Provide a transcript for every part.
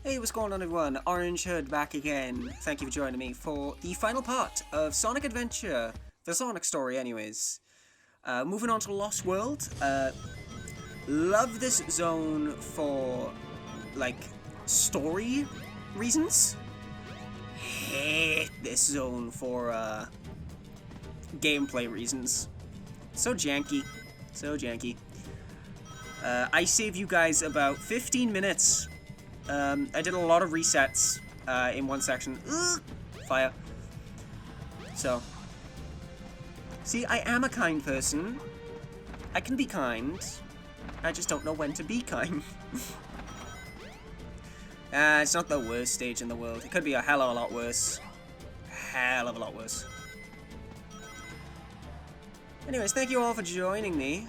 Hey, what's going on everyone? Orange Hood back again. Thank you for joining me for the final part of Sonic Adventure. The Sonic story anyways. Moving on to Lost World. Love this zone for, like, story reasons. Hate this zone for, gameplay reasons. So janky. So janky. I saved you guys about 15 minutes. I did a lot of resets in one section. Ugh, fire. So, see, I am a kind person. I can be kind. I just don't know when to be kind. It's not the worst stage in the world. It could be a hell of a lot worse. Hell of a lot worse. Anyways, thank you all for joining me.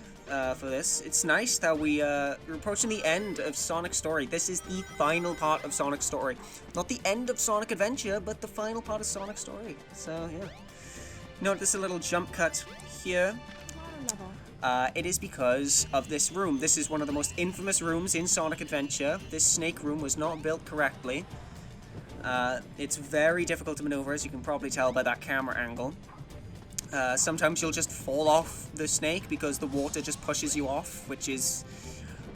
For this. It's nice that we're approaching the end of Sonic's story. This is the final part of Sonic's story. Not the end of Sonic Adventure, but the final part of Sonic's story. So, yeah. Notice a little jump cut here. It is because of this room. This is one of the most infamous rooms in Sonic Adventure. This snake room was not built correctly. It's very difficult to maneuver, as you can probably tell by that camera angle. Sometimes you'll just fall off the snake because the water just pushes you off, which is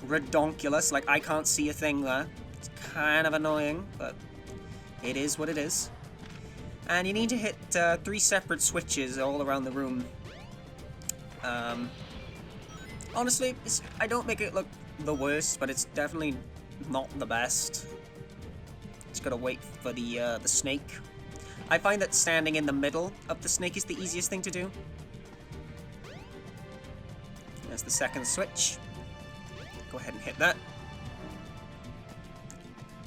redonkulous. Like, I can't see a thing there. It's kind of annoying, but it is what it is. And you need to hit 3 separate switches all around the room. Honestly, I don't make it look the worst, but it's definitely not the best. Just gotta wait for the snake. I find that standing in the middle of the snake is the easiest thing to do. There's the second switch. Go ahead and hit that.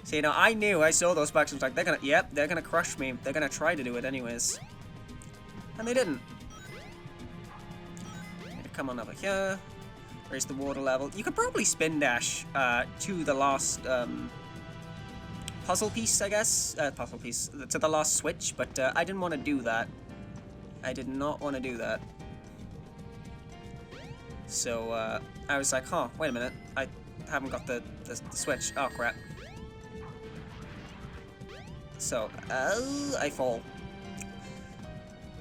See, you know, I saw those spikes and was like, they're gonna crush me. They're gonna try to do it anyways. And they didn't. Come on over here. Raise the water level. You could probably spin dash to the last, puzzle piece, I guess. To the last switch, but I didn't want to do that. I did not want to do that. So, I was like, huh, wait a minute. I haven't got the switch. Oh, crap. So, I fall.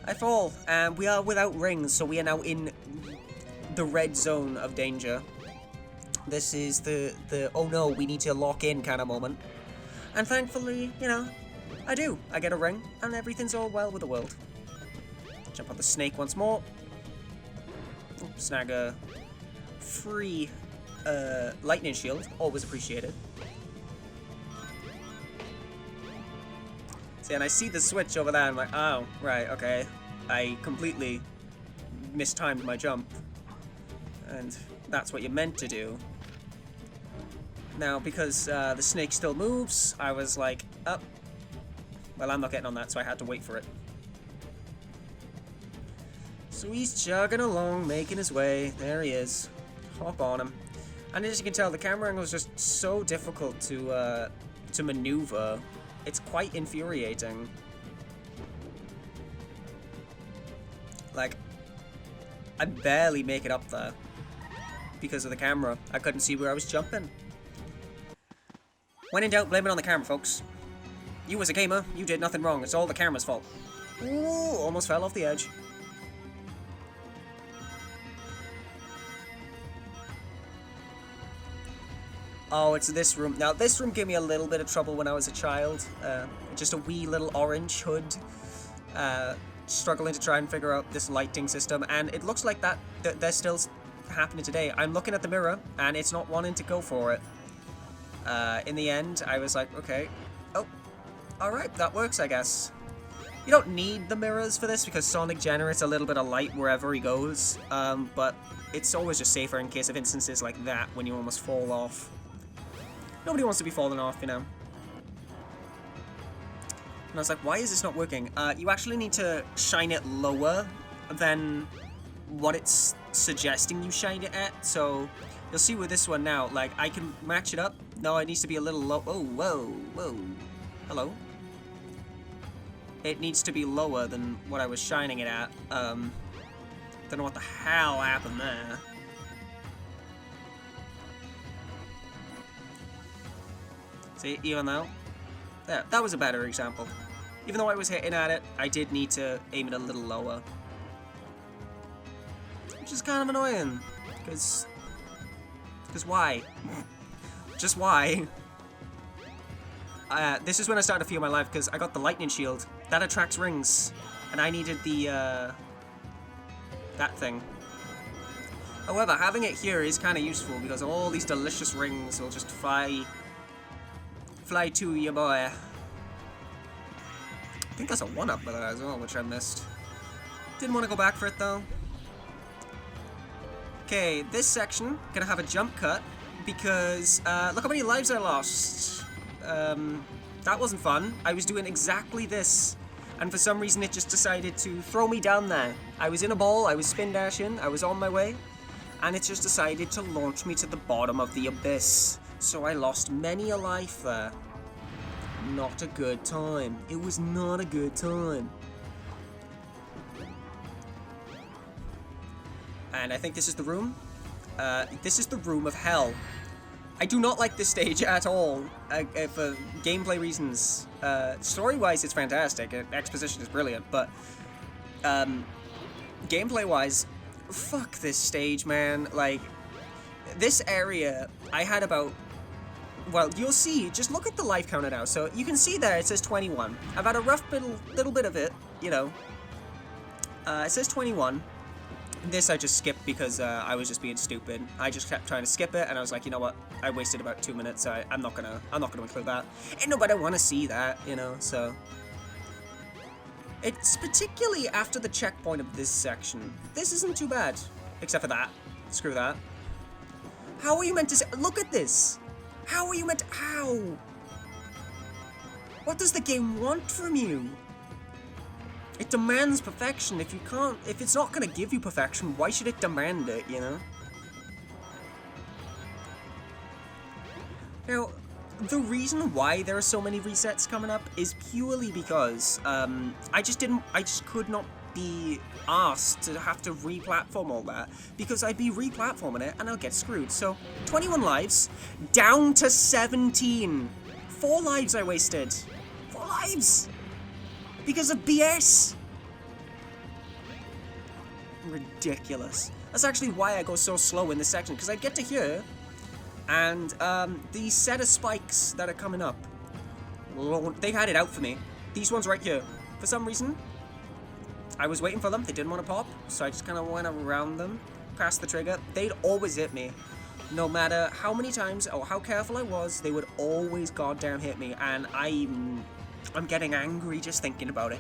I fall, and we are without rings, so we are now in the red zone of danger. This is the oh no, we need to lock in kind of moment. And thankfully, you know, I do. I get a ring, and everything's all well with the world. Jump on the snake once more. Snag a free lightning shield. Always appreciated. See, and I see the switch over there, and I'm like, oh, right, okay. I completely mistimed my jump. And that's what you're meant to do. Now, because the snake still moves, I was like, oh, well, I'm not getting on that, so I had to wait for it. So he's chugging along, making his way. There he is. Hop on him. And as you can tell, the camera angle is just so difficult to maneuver. It's quite infuriating. Like, I barely make it up there because of the camera. I couldn't see where I was jumping. When in doubt, blame it on the camera, folks. You as a gamer, you did nothing wrong. It's all the camera's fault. Ooh, almost fell off the edge. Oh, it's this room. Now, this room gave me a little bit of trouble when I was a child. Just a wee little orange hood. Struggling to try and figure out this lighting system. And it looks like that they're still happening today. I'm looking at the mirror, and it's not wanting to go for it. In the end, I was like, okay. Oh, alright, that works, I guess. You don't need the mirrors for this because Sonic generates a little bit of light wherever he goes, but it's always just safer in case of instances like that when you almost fall off. Nobody wants to be falling off, you know. And I was like, why is this not working? You actually need to shine it lower than what it's suggesting you shine it at, so you'll see with this one now, like, I can match it up. No, it needs to be a little low. Oh, whoa, whoa. Hello. It needs to be lower than what I was shining it at. Don't know what the hell happened there. See, even though... Yeah, that was a better example. Even though I was hitting at it, I did need to aim it a little lower. Which is kind of annoying. Because why? Just why? This is when I started to feel my life, because I got the lightning shield. That attracts rings. And I needed the, that thing. However, having it here is kind of useful, because all these delicious rings will just fly to you, boy. I think that's a 1-up with that as well, which I missed. Didn't want to go back for it, though. Okay, this section, gonna have a jump cut, because, look how many lives I lost. That wasn't fun. I was doing exactly this, and for some reason it just decided to throw me down there. I was in a ball, I was spin dashing, I was on my way, and it just decided to launch me to the bottom of the abyss. So I lost many a life there. Not a good time. It was not a good time. And I think this is the room. This is the room of hell. I do not like this stage at all, for gameplay reasons. Story-wise, it's fantastic. Exposition is brilliant, but gameplay-wise, fuck this stage, man. Like, this area, I had about... Well, you'll see. Just look at the life counter now. So you can see there, it says 21. I've had a rough little bit of it, you know. It says 21. This I just skipped because I was just being stupid. I just kept trying to skip it, and I was like, you know what? I wasted about 2 minutes. So I'm not gonna include that. Ain't nobody want to see that, you know. So it's particularly after the checkpoint of this section. This isn't too bad, except for that. Screw that. How are you meant to say? Look at this. How are you meant to? How? What does the game want from you? It demands perfection. If it's not gonna give you perfection, why should it demand it, you know? Now, the reason why there are so many resets coming up is purely because, I just could not be asked to have to re-platform all that, because I'd be re-platforming it and I'll get screwed. So, 21 lives, down to 17. 4 lives I wasted. 4 lives! Because of BS! Ridiculous. That's actually why I go so slow in this section, because I get to here, and these set of spikes that are coming up, they had it out for me. These ones right here. For some reason, I was waiting for them. They didn't want to pop, so I just kind of went around them, past the trigger. They'd always hit me. No matter how many times or how careful I was, they would always goddamn hit me, and I'm getting angry just thinking about it.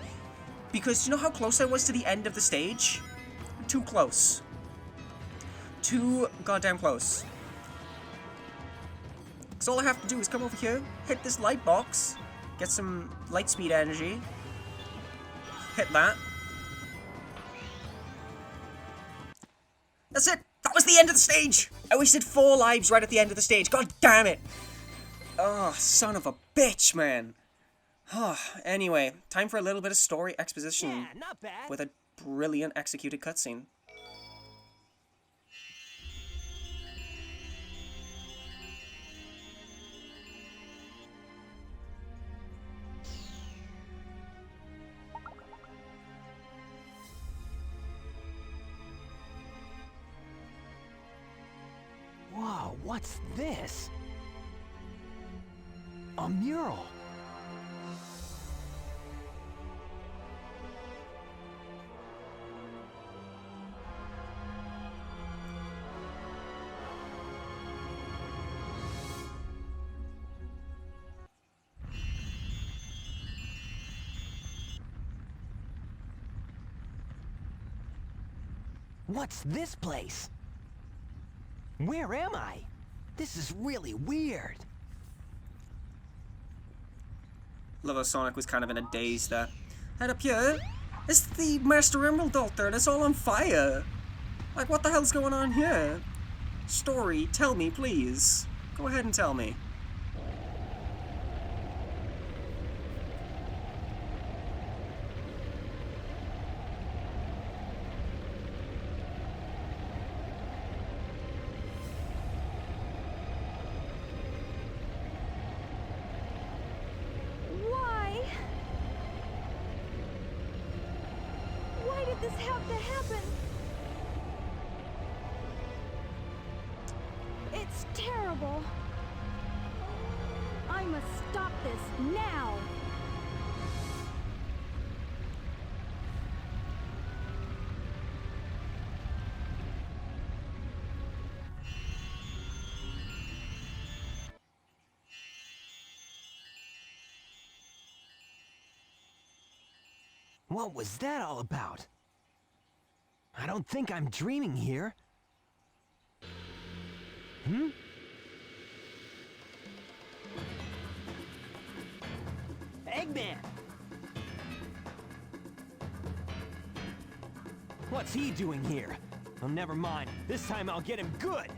Because you know how close I was to the end of the stage? Too close. Too goddamn close. So all I have to do is come over here, hit this light box, get some light speed energy, hit that. That's it! That was the end of the stage! I wasted 4 lives right at the end of the stage. God damn it! Oh, son of a bitch, man. Anyway, time for a little bit of story exposition with a brilliant executed cutscene. Whoa, what's this? A mural. What's this place? Where am I? This is really weird. Love how Sonic was kind of in a daze there. Head up here. It's the Master Emerald Altar and it's all on fire. Like, what the hell's going on here? Story, tell me, please. Go ahead and tell me. to happen. It's terrible. I must stop this now. What was that all about? I don't think I'm dreaming here. Hmm? Eggman! What's he doing here? Oh, never mind. This time I'll get him good!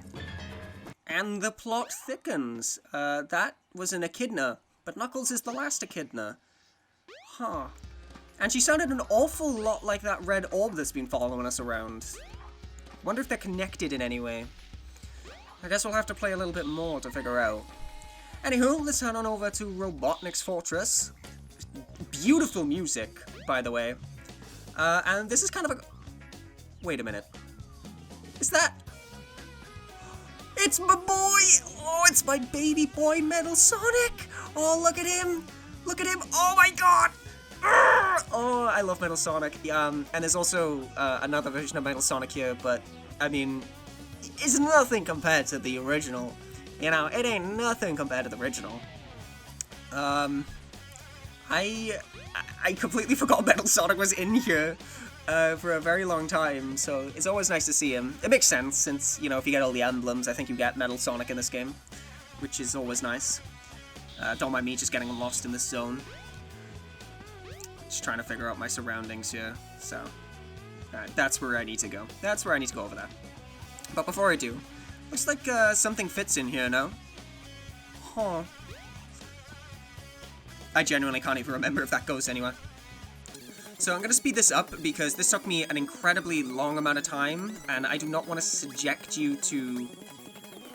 And the plot thickens. That was an echidna, but Knuckles is the last echidna. Huh. And she sounded an awful lot like that red orb that's been following us around. Wonder if they're connected in any way. I guess we'll have to play a little bit more to figure out. Anywho, let's head on over to Robotnik's Fortress. Beautiful music, by the way. And this is kind of a... Wait a minute. Is that... It's my boy! Oh, it's my baby boy, Metal Sonic! Oh, look at him! Look at him! Oh my god! Oh, I love Metal Sonic. And there's also another version of Metal Sonic here, but, I mean, it's nothing compared to the original. You know, it ain't nothing compared to the original. I completely forgot Metal Sonic was in here for a very long time, so it's always nice to see him. It makes sense, since, you know, if you get all the emblems, I think you get Metal Sonic in this game, which is always nice. Don't mind me just getting lost in this zone. Just trying to figure out my surroundings here, so... Alright, that's where I need to go. That's where I need to go over there. But before I do, looks like something fits in here now. Huh. I genuinely can't even remember if that goes anywhere. So I'm going to speed this up because this took me an incredibly long amount of time, and I do not want to subject you to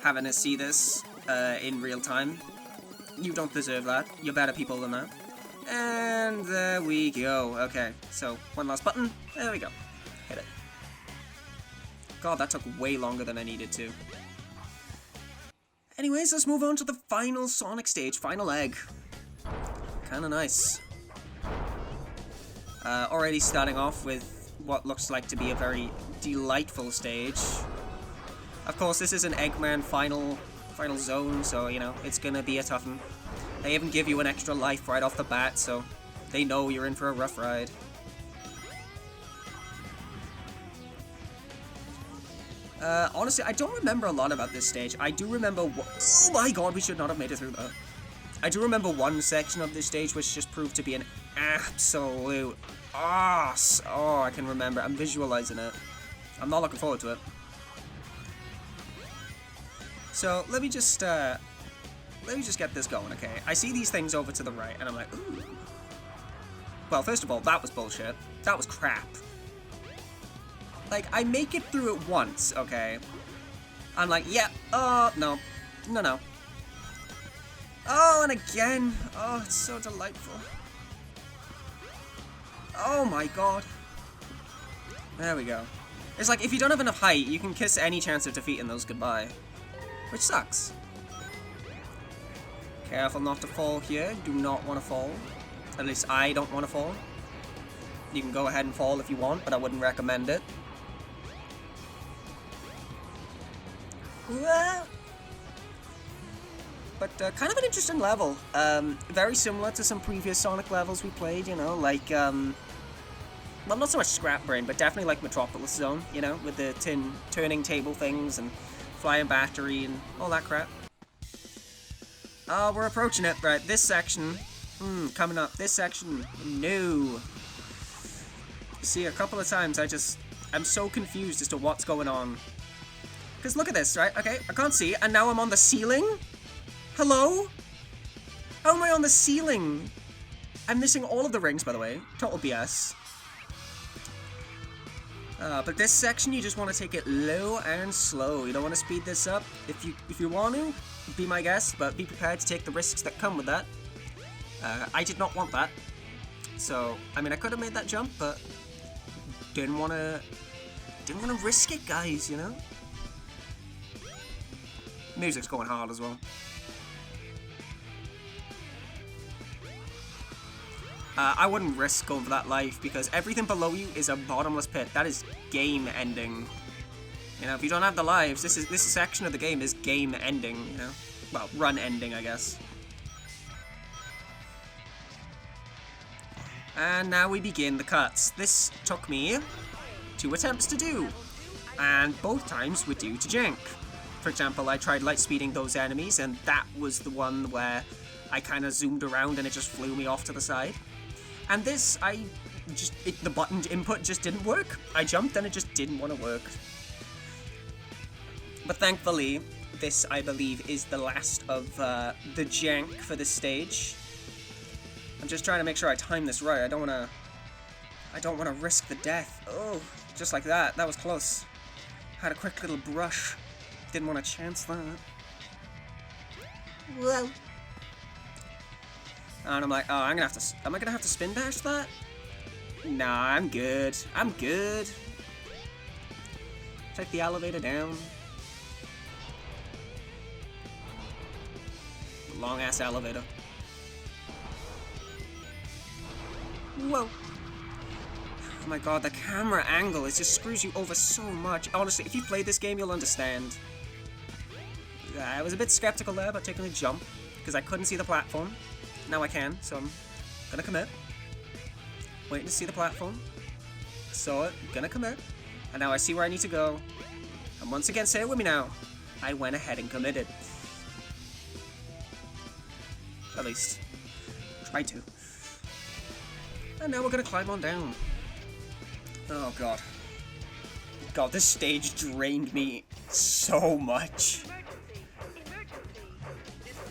having to see this in real time. You don't deserve that. You're better people than that. And there we go. Okay, so one last button. There we go. Hit it. God, that took way longer than I needed to. Anyways, let's move on to the final Sonic stage, Final Egg. Kinda nice. Already starting off with what looks like to be a very delightful stage. Of course, this is an Eggman final zone, so, you know, it's gonna be a tough one. They even give you an extra life right off the bat, so they know you're in for a rough ride. Honestly, I don't remember a lot about this stage. I do remember oh my god, we should not have made it through that. I do remember one section of this stage which just proved to be an absolute ass. Oh, I can remember. I'm visualizing it. I'm not looking forward to it. So, let me just get this going, okay? I see these things over to the right, and I'm like, ooh. Well, first of all, that was bullshit. That was crap. Like, I make it through it once, okay? I'm like, yeah, no. No. Oh, and again. Oh, it's so delightful. Oh my god. There we go. It's like, if you don't have enough height, you can kiss any chance of defeating those goodbye. Which sucks. Careful not to fall here. Do not want to fall. At least I don't want to fall. You can go ahead and fall if you want, but I wouldn't recommend it. But kind of an interesting level. Very similar to some previous Sonic levels we played, you know, like, well, not so much Scrap Brain, but definitely like Metropolis Zone, you know, with the turning table things and flying battery and all that crap. We're approaching it. Right, this section, coming up. This section, no. See, a couple of times I'm so confused as to what's going on. Because look at this, right? Okay, I can't see, and now I'm on the ceiling? Hello? How am I on the ceiling? I'm missing all of the rings, by the way. Total BS. But this section, you just want to take it low and slow. You don't want to speed this up. If you want to, be my guest, but be prepared to take the risks that come with that. I did not want that. So, I mean, I could have made that jump, but didn't wanna risk it, guys, you know? Music's going hard as well. I wouldn't risk going for that life because everything below you is a bottomless pit. That is game ending. You know, if you don't have the lives, this section of the game is game ending, you know? Well, run ending, I guess. And now we begin the cuts. This took me 2 attempts to do, and both times were due to jank. For example, I tried light speeding those enemies, and that was the one where I kind of zoomed around and it just flew me off to the side. And this, the button input just didn't work. I jumped and it just didn't want to work. But thankfully, this, I believe, is the last of the jank for this stage. I'm just trying to make sure I time this right. I don't want to risk the death. Oh, just like that. That was close. Had a quick little brush. Didn't want to chance that. Whoa. And I'm like, oh, am I gonna have to spin dash that? Nah, I'm good. I'm good. Take the elevator down. Long ass elevator. Whoa. Oh my god, the camera angle, it just screws you over so much. Honestly, if you played this game, you'll understand. I was a bit skeptical there about taking a jump, because I couldn't see the platform. Now I can, so I'm gonna commit. Waiting to see the platform. Saw it, gonna commit. And now I see where I need to go. And once again, say it with me now. I went ahead and committed. At least, tried to. And now we're gonna climb on down. Oh god. God, this stage drained me so much.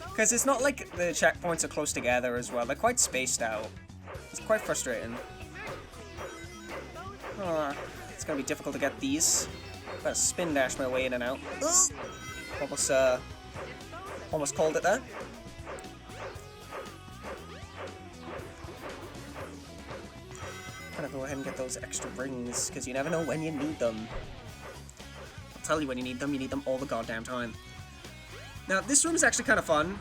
Because it's not like the checkpoints are close together as well. They're quite spaced out. It's quite frustrating. Oh, it's gonna be difficult to get these. Gotta spin dash my way in and out. Almost called it there. Gotta go ahead and get those extra rings, because you never know when you need them. I'll tell you when you need them all the goddamn time. Now, this room is actually kind of fun,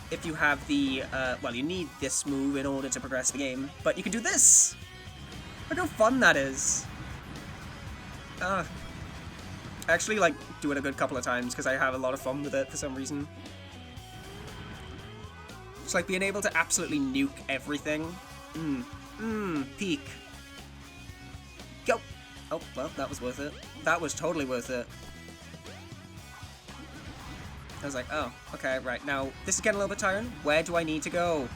if you have the, well, you need this move in order to progress the game, but you can do this! Look how fun that is! I actually like do it a good couple of times, because I have a lot of fun with it for some reason. It's like being able to absolutely nuke everything. Peak. Go! Oh, well, that was worth it. That was totally worth it. I was like, oh, okay, right, now, this is getting a little bit tiring. Where do I need to go?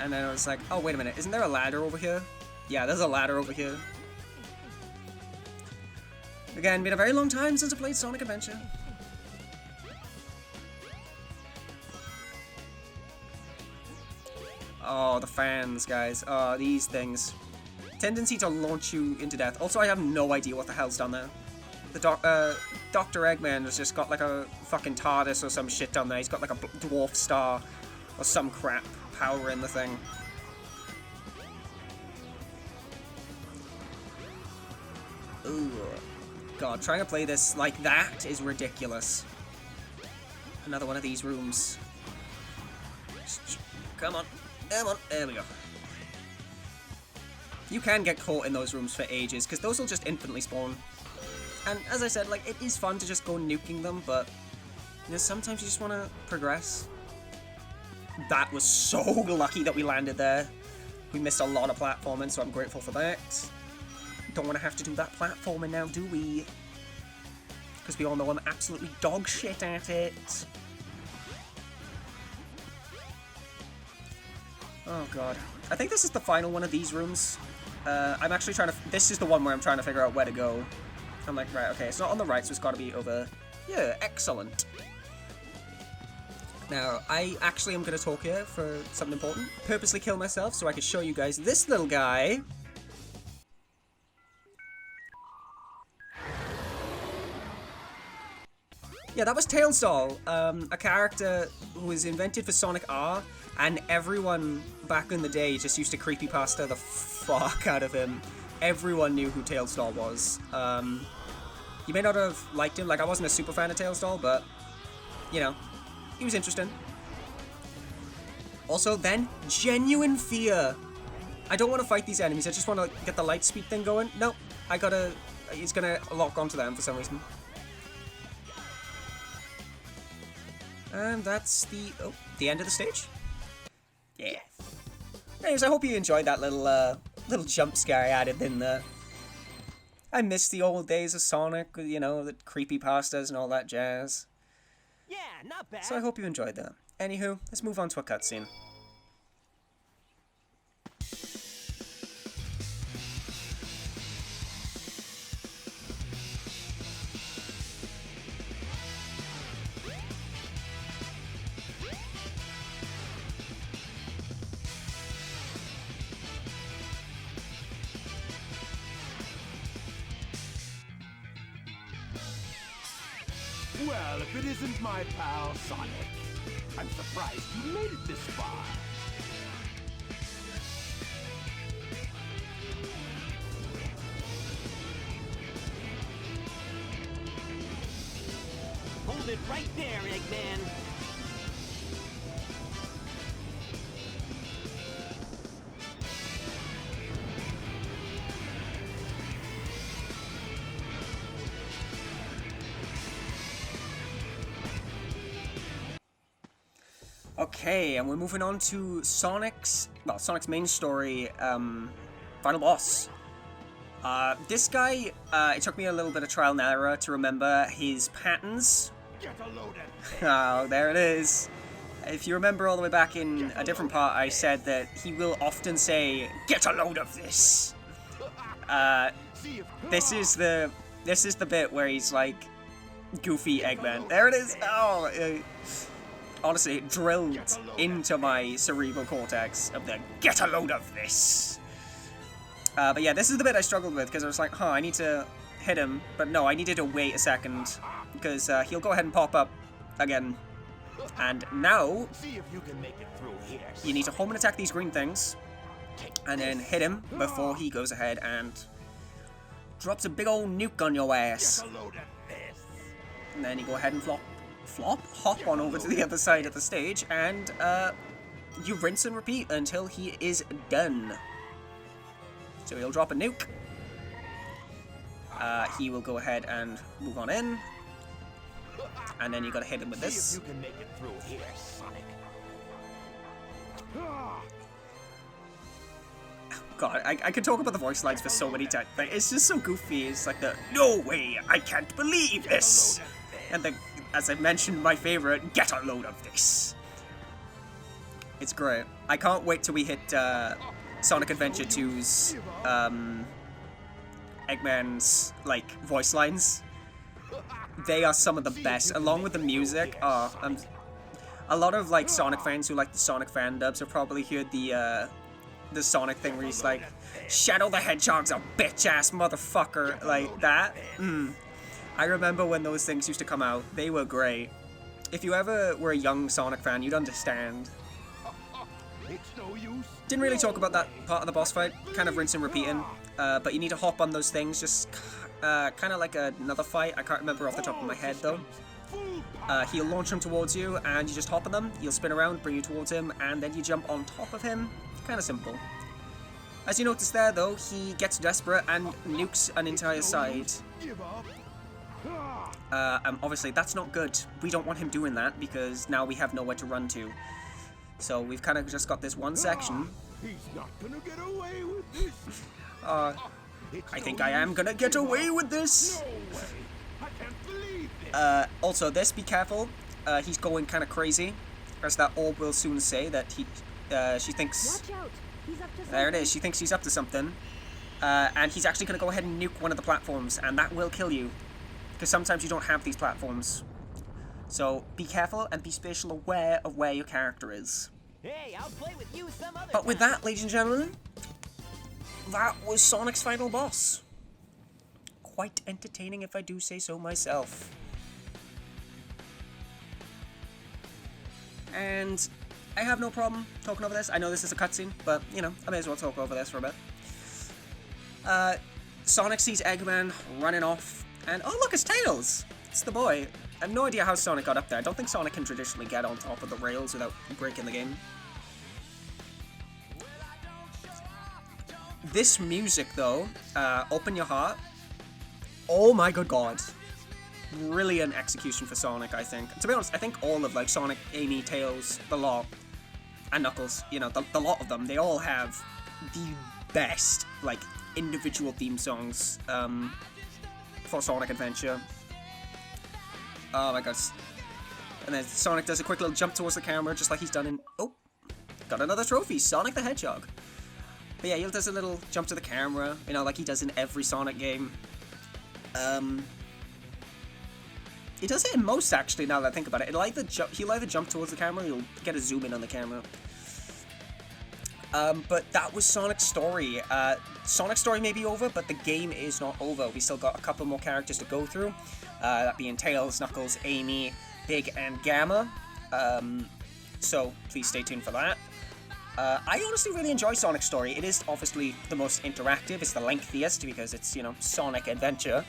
And then I was like, oh, wait a minute, isn't there a ladder over here? Yeah, there's a ladder over here. Again, been a very long time since I played Sonic Adventure. Oh, the fans, guys. Oh, these things. Tendency to launch you into death. Also, I have no idea what the hell's down there. The Dr. Eggman has just got like a fucking TARDIS or some shit down there. He's got like a dwarf star or some crap powering the thing. Ooh. God, trying to play this like that is ridiculous. Another one of these rooms. Come on. Come on. There we go. You can get caught in those rooms for ages, because those will just infinitely spawn. And as I said, like, it is fun to just go nuking them, but, you know, sometimes you just want to progress. That was so lucky that we landed there. We missed a lot of platforming, so I'm grateful for that. Don't want to have to do that platforming now, do we? Because we all know I'm absolutely dog shit at it. Oh god. I think this is the final one of these rooms. I'm actually trying to... This is the one where I'm trying to figure out where to go. I'm like, right, okay, it's not on the right, so it's got to be over... Yeah, excellent. Now, I actually am going to talk here for something important. Purposely kill myself so I can show you guys this little guy. Yeah, that was Tailsdoll, a character who was invented for Sonic R, and everyone back in the day just used to creepypasta the fuck out of him. everyone knew who Tailstar was. You may not have liked him, like I wasn't a super fan of Tailstar, but, you know, he was interesting. Also, then, genuine fear. I don't want to fight these enemies, I just want to get the light speed thing going. Nope, he's gonna lock onto them for some reason. And that's the end of the stage. Yeah. Anyways, I hope you enjoyed that little jump scare I added in there. I miss the old days of Sonic, you know, the creepypastas and all that jazz. Yeah, not bad. So I hope you enjoyed that. Anywho, let's move on to a cutscene. Well, if it isn't my pal Sonic, I'm surprised you made it this far. Hold it right there, Eggman. Okay, and we're moving on to Sonic's main story, final boss. This guy, it took me a little bit of trial and error to remember his patterns. Get a load of this. Oh, there it is. If you remember all the way back in a different part, I said that he will often say, "Get a load of this." This is the bit where he's like, Goofy Eggman. There it is. Oh, honestly, it drilled into my cerebral cortex of the "get a load of this." But yeah, this is the bit I struggled with because I was like, I need to hit him, but no, I needed to wait a second because he'll go ahead and pop up again. And now See if you can make it through here. you need to home and attack these green things and then hit him before he goes ahead and drops a big old nuke on your ass. Get a load of this. And then you go ahead and hop on over to the other side of the stage, and you rinse and repeat until he is done. So he'll drop a nuke. He will go ahead and move on in, and then you gotta hit him with See this. if you can make it through here, Sonic. God, I could talk about the voice lines for so many times. Like, it's just so goofy. It's like the "No way, I can't believe this," and the, as I mentioned, my favorite, "Get a load of this." It's great. I can't wait till we hit Sonic Adventure 2's Eggman's like voice lines. They are some of the best, along with the music. A lot of like Sonic fans who like the Sonic fan dubs have probably heard the Sonic thing where he's like, "Shadow the Hedgehog's a bitch-ass motherfucker," like that. I remember when those things used to come out. They were great. If you ever were a young Sonic fan, you'd understand. It's no use. Didn't really talk about that part of the boss fight, kind of rinse and repeating, but you need to hop on those things, just kind of like another fight. I can't remember off the top of my head though. He'll launch them towards you, and you just hop on them. You'll spin around, bring you towards him, and then you jump on top of him. Kind of simple. As you notice there, though, he gets desperate and nukes an entire side. Give up. Obviously, that's not good. We don't want him doing that, because now we have nowhere to run to. So we've kind of just got this one section. He's not gonna get away with this. I think I am gonna get away with this. No way. I can't believe this. Also, be careful. He's going kind of crazy. As that orb will soon say that she thinks... Watch out. He's up to something. There it is. She thinks he's up to something. And he's actually going to go ahead and nuke one of the platforms, and that will kill you. Because sometimes you don't have these platforms. So be careful and be spatial aware of where your character is. Hey, I'll play with you some other But with time. that, ladies and gentlemen, that was Sonic's final boss. Quite entertaining if I do say so myself. And I have no problem talking over this. I know this is a cutscene, but, you know, I may as well talk over this for a bit. Sonic sees Eggman running off, and oh look, it's Tails! It's the boy. I have no idea how Sonic got up there. I don't think Sonic can traditionally get on top of the rails without breaking the game. This music, though, Open Your Heart. Oh my good god. Brilliant execution for Sonic, I think. To be honest, I think all of, like, Sonic, Amy, Tails, the lot, and Knuckles, you know, the lot of them, they all have the best, like, individual theme songs, for Sonic Adventure. Oh my god. And then Sonic does a quick little jump towards the camera, just like he's done in... Oh! Got another trophy! Sonic the Hedgehog! But yeah, he does a little jump to the camera, you know, like he does in every Sonic game. He does it in most, actually, now that I think about it. He'll either jump towards the camera, or he'll get a zoom in on the camera. But that was Sonic's story. Sonic's story may be over, but the game is not over. We still got a couple more characters to go through. That being Tails, Knuckles, Amy, Big, and Gamma. So please stay tuned for that. I honestly really enjoy Sonic's story. It is obviously the most interactive. It's the lengthiest because it's, you know, Sonic Adventure,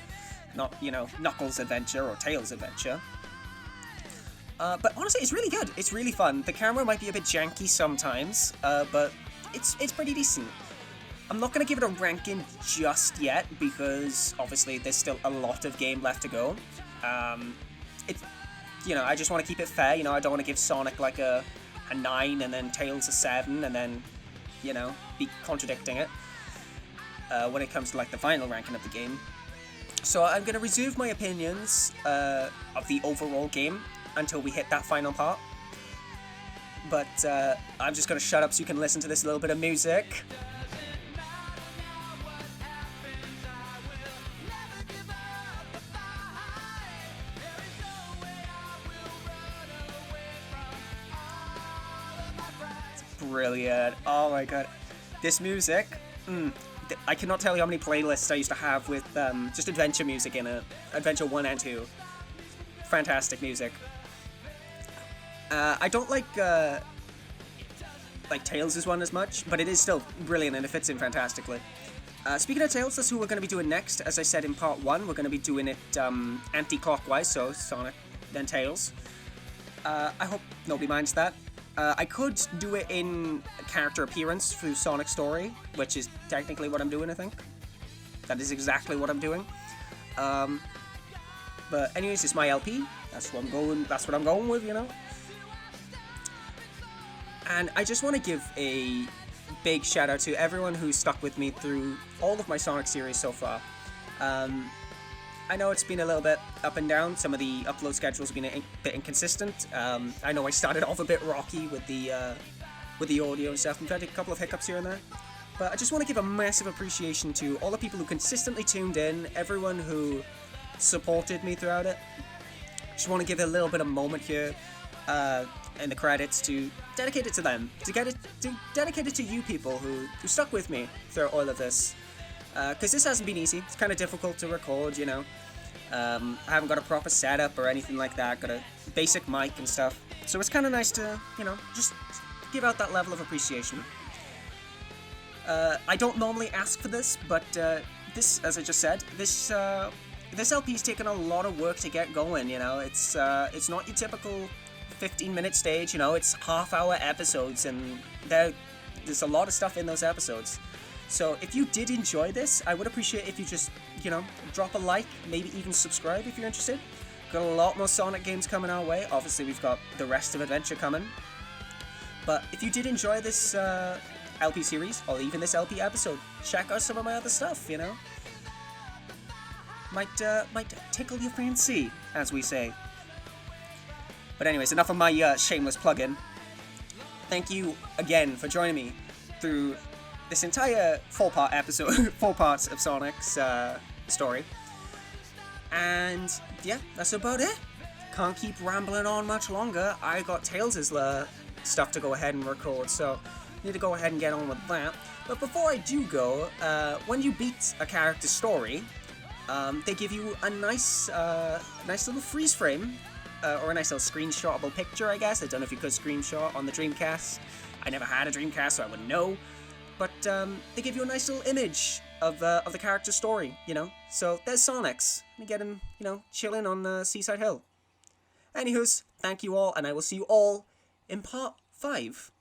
not, you know, Knuckles Adventure or Tails Adventure. But honestly, it's really good. It's really fun. The camera might be a bit janky sometimes, but it's pretty decent. I'm not going to give it a ranking just yet because obviously there's still a lot of game left to go. You know, I just want to keep it fair. You know, I don't want to give Sonic like a 9 and then Tails a 7 and then, you know, be contradicting it when it comes to like the final ranking of the game. So I'm going to reserve my opinions of the overall game until we hit that final part. But I'm just going to shut up so you can listen to this little bit of music. Brilliant. Oh my god. This music, I cannot tell you how many playlists I used to have with just adventure music in it. Adventure 1 and 2. Fantastic music. I don't like Tails' one as much, but it is still brilliant and it fits in fantastically. Speaking of Tails, that's who we're going to be doing next. As I said in part 1, we're going to be doing it anti-clockwise, so Sonic, then Tails. I hope nobody minds that. I could do it in character appearance through Sonic's story, which is technically what I'm doing, I think. That is exactly what I'm doing. But anyways, it's my LP. That's what I'm going with, you know. And I just want to give a big shout out to everyone who's stuck with me through all of my Sonic series so far. I know it's been a little bit up and down. Some of the upload schedules have been a bit inconsistent. I know I started off a bit rocky with the audio and stuff. I've had a couple of hiccups here and there. But I just want to give a massive appreciation to all the people who consistently tuned in, everyone who supported me throughout it. Just want to give a little bit of moment here in the credits to dedicate it to them, to dedicate it to you people who stuck with me through all of this. Because this hasn't been easy. It's kind of difficult to record, you know. I haven't got a proper setup or anything like that. Got a basic mic and stuff. So it's kind of nice to, you know, just give out that level of appreciation. I don't normally ask for this, but this, as I just said, this LP's taken a lot of work to get going, you know. It's not your typical 15-minute stage, you know. It's half-hour episodes, and there's a lot of stuff in those episodes. So if you did enjoy this, I would appreciate if you just, you know, drop a like, maybe even subscribe if you're interested. Got a lot more Sonic games coming our way. Obviously, we've got the rest of Adventure coming. But if you did enjoy this LP series, or even this LP episode, check out some of my other stuff, you know. Might tickle your fancy, as we say. But anyways, enough of my shameless plug-in. Thank you again for joining me through this entire 4-part episode, 4 parts of Sonic's story. And yeah, that's about it. Can't keep rambling on much longer. I got Tails' stuff to go ahead and record, so need to go ahead and get on with that. But before I do go, when you beat a character's story, they give you a nice little freeze frame, or a nice little screenshotable picture, I guess. I don't know if you could screenshot on the Dreamcast. I never had a Dreamcast, so I wouldn't know. but they give you a nice little image of the character's story, you know. So there's Sonic's. You get him, you know, chilling on Seaside Hill. Anywho's, thank you all, and I will see you all in part 5.